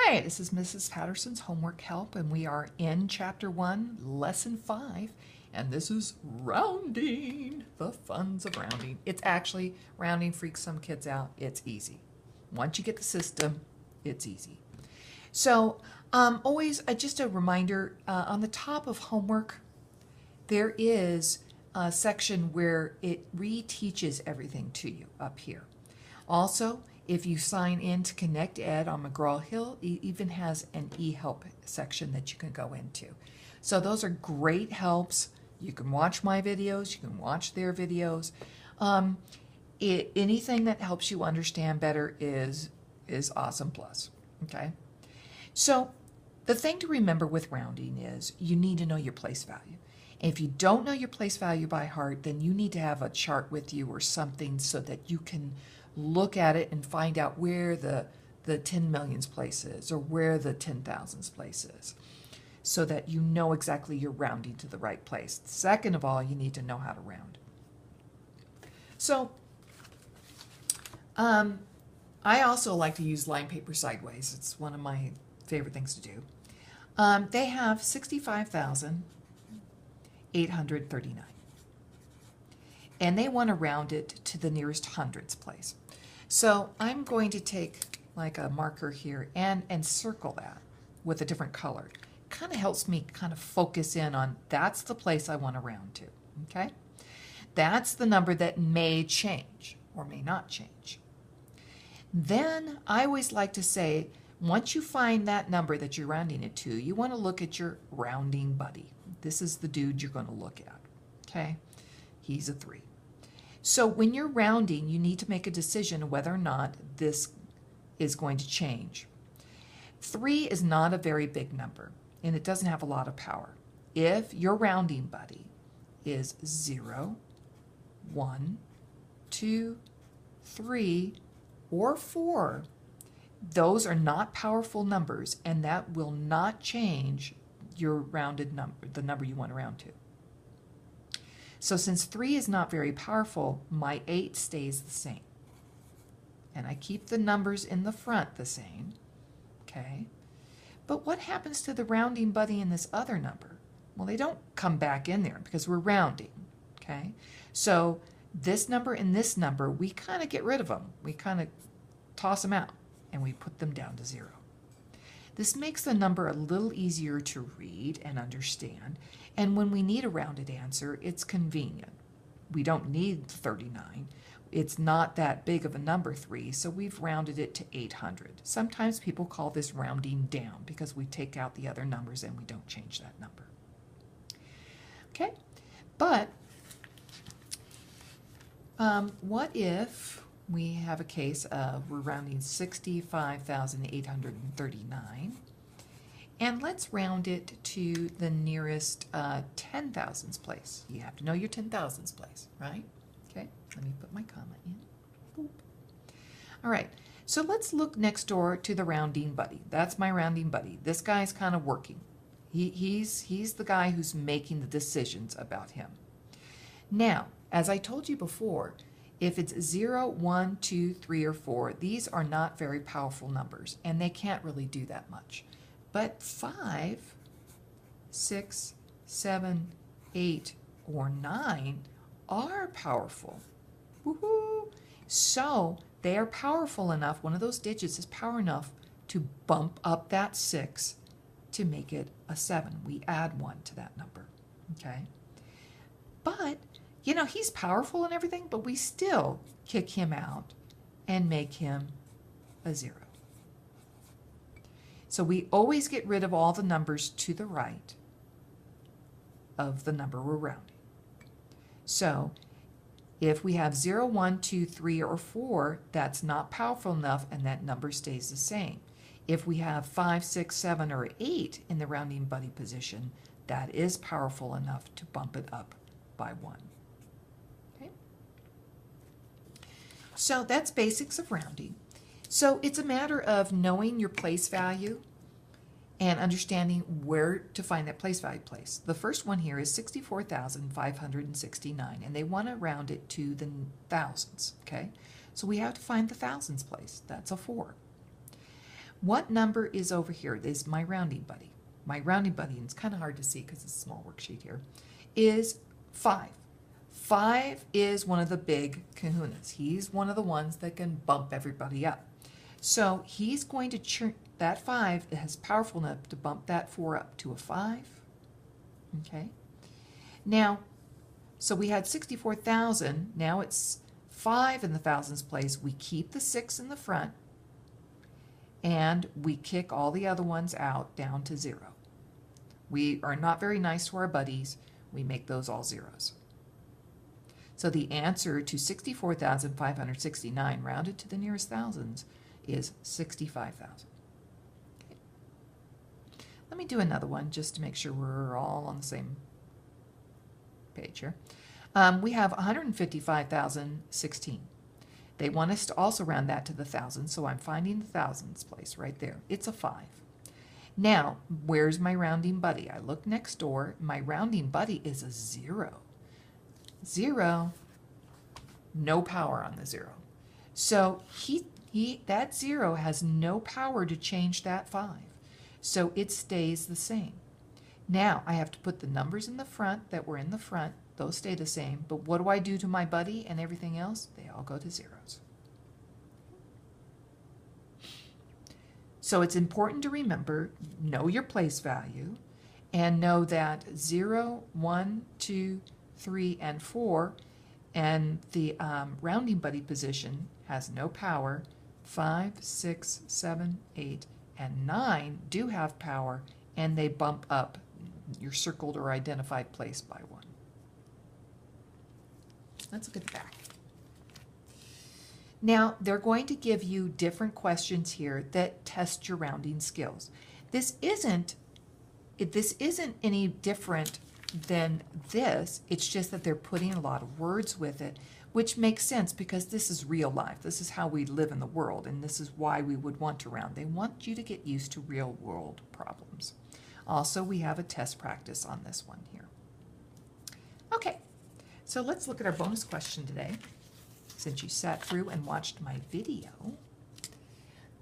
Hi, this is Mrs. Patterson's Homework Help, and we are in Chapter 1, Lesson 5, and this is rounding, the funs of rounding. It's actually, rounding freaks some kids out. It's easy. Once you get the system, it's easy. So, always, just a reminder, on the top of homework, there is a section where it reteaches everything to you up here. Also, if you sign in to Connect Ed on McGraw-Hill, it even has an eHelp section that you can go into. So those are great helps. You can watch my videos, you can watch their videos. Anything that helps you understand better is awesome plus, okay? So the thing to remember with rounding is you need to know your place value. And if you don't know your place value by heart, then you need to have a chart with you or something so that you can look at it and find out where the 10 millions place is or where the 10,000s place is so that you know exactly you're rounding to the right place. Second of all, you need to know how to round. So I also like to use line paper sideways. It's one of my favorite things to do. They have 65,839. And they want to round it to the nearest hundreds place. So I'm going to take like a marker here and circle that with a different color. Kind of helps me kind of focus in on that's the place I want to round to, okay? That's the number that may change or may not change. Then I always like to say, once you find that number that you're rounding it to, you want to look at your rounding buddy. This is the dude you're going to look at, okay? He's a 3. So when you're rounding, you need to make a decision whether or not this is going to change. 3 is not a very big number, and it doesn't have a lot of power. If your rounding buddy is 0, 1, 2, 3, or 4, those are not powerful numbers, and that will not change your rounded number, the number you want to round to. So since 3 is not very powerful, my 8 stays the same. And I keep the numbers in the front the same, okay? But what happens to the rounding buddy in this other number? Well, they don't come back in there because we're rounding, okay? So this number and this number, we kind of get rid of them. We kind of toss them out and we put them down to 0. This makes the number a little easier to read and understand, and when we need a rounded answer, it's convenient. We don't need 39. It's not that big of a number, 3, so we've rounded it to 800. Sometimes people call this rounding down because we take out the other numbers and we don't change that number. Okay, but what if we have a case of we're rounding 65,839, and let's round it to the nearest 10,000s place. You have to know your 10,000s place, right? Okay, let me put my comma in. Boop. All right, so let's look next door to the rounding buddy. That's my rounding buddy. This guy's kind of working. He's the guy who's making the decisions about him. Now, as I told you before, if it's 0, 1, 2, 3, or 4, these are not very powerful numbers, and they can't really do that much. But 5, 6, 7, 8, or 9 are powerful. Woohoo! So they are powerful enough, one of those digits is power enough to bump up that 6 to make it a 7. We add 1 to that number, okay? But you know, he's powerful and everything, but we still kick him out and make him a 0. So we always get rid of all the numbers to the right of the number we're rounding. So if we have 0, 1, 2, 3, or 4, that's not powerful enough and that number stays the same. If we have 5, 6, 7, or 8 in the rounding buddy position, that is powerful enough to bump it up by 1. So that's basics of rounding. So it's a matter of knowing your place value and understanding where to find that place value place. The first one here is 64,569, and they want to round it to the thousands, okay? So we have to find the thousands place. That's a 4. What number is over here? This is my rounding buddy. My rounding buddy, and it's kind of hard to see because it's a small worksheet here, is 5. 5 is one of the big kahunas. He's one of the ones that can bump everybody up. So he's going to churn that 5 is powerful enough to bump that 4 up to a 5. Okay. Now, so we had 64,000. Now it's 5 in the thousands place. We keep the 6 in the front, and we kick all the other ones out down to 0. We are not very nice to our buddies. We make those all zeros. So the answer to 64,569 rounded to the nearest thousands is 65,000. Okay. Let me do another one just to make sure we're all on the same page here. We have 155,016. They want us to also round that to the thousands, so I'm finding the thousands place right there. It's a 5. Now, where's my rounding buddy? I look next door. My rounding buddy is a 0. 0, no power on the 0. So that 0 has no power to change that 5. So it stays the same. Now I have to put the numbers in the front that were in the front. Those stay the same. But what do I do to my buddy and everything else? They all go to zeros. So it's important to remember, know your place value, and know that 0, 1, 2, 3, and 4, and the rounding buddy position has no power. 5, 6, 7, 8, and 9 do have power, and they bump up your circled or identified place by 1. Let's look at the back. Now, they're going to give you different questions here that test your rounding skills. This isn't any different than this. It's just that they're putting a lot of words with it, which makes sense because this is real life. This is how we live in the world, and this is why we would want to round. They want you to get used to real world problems. Also, we have a test practice on this one here. Okay, so let's look at our bonus question today. Since you sat through and watched my video,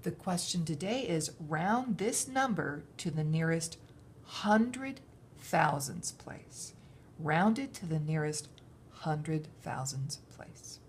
the question today is round this number to the nearest 100,000s place. Round it to the nearest 100,000s place.